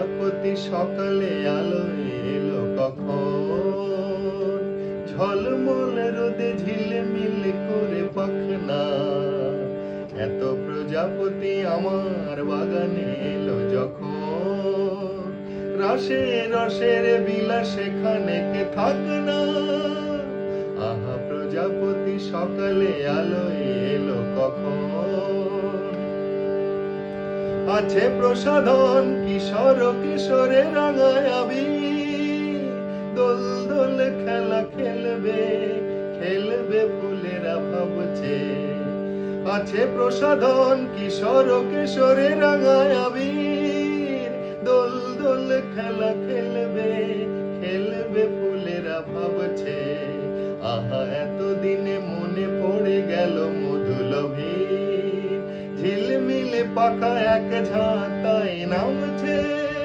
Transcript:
প্রজাপতি সকালে আলোয় এলো কখন, ঝলমল রোদে ঝিলমিল করে পাখনা। এত প্রজাপতি আমার বাগানে এলো যখন, রসে রসের বিলাসে খানেকে থাক না। আহা প্রজাপতি সকালে আলোয় এলো কখন। আছে প্রসাধন কিশোর কিশোরে রাঙায় আবির, দোল দোল খেলা খেলবে খেলবে ফুলেরা ভাবছে। আছে প্রসাধন কিশোর কিশোরে রাঙায় আবির, দোল দোল খেলা খেলবে খেলবে ফুলেরা ভাবছে। আহা এতদিনে মনে পড়ে গেল মধুলভী, ঝিলমিলে পাখা এক ঝাঁতায় নামছে।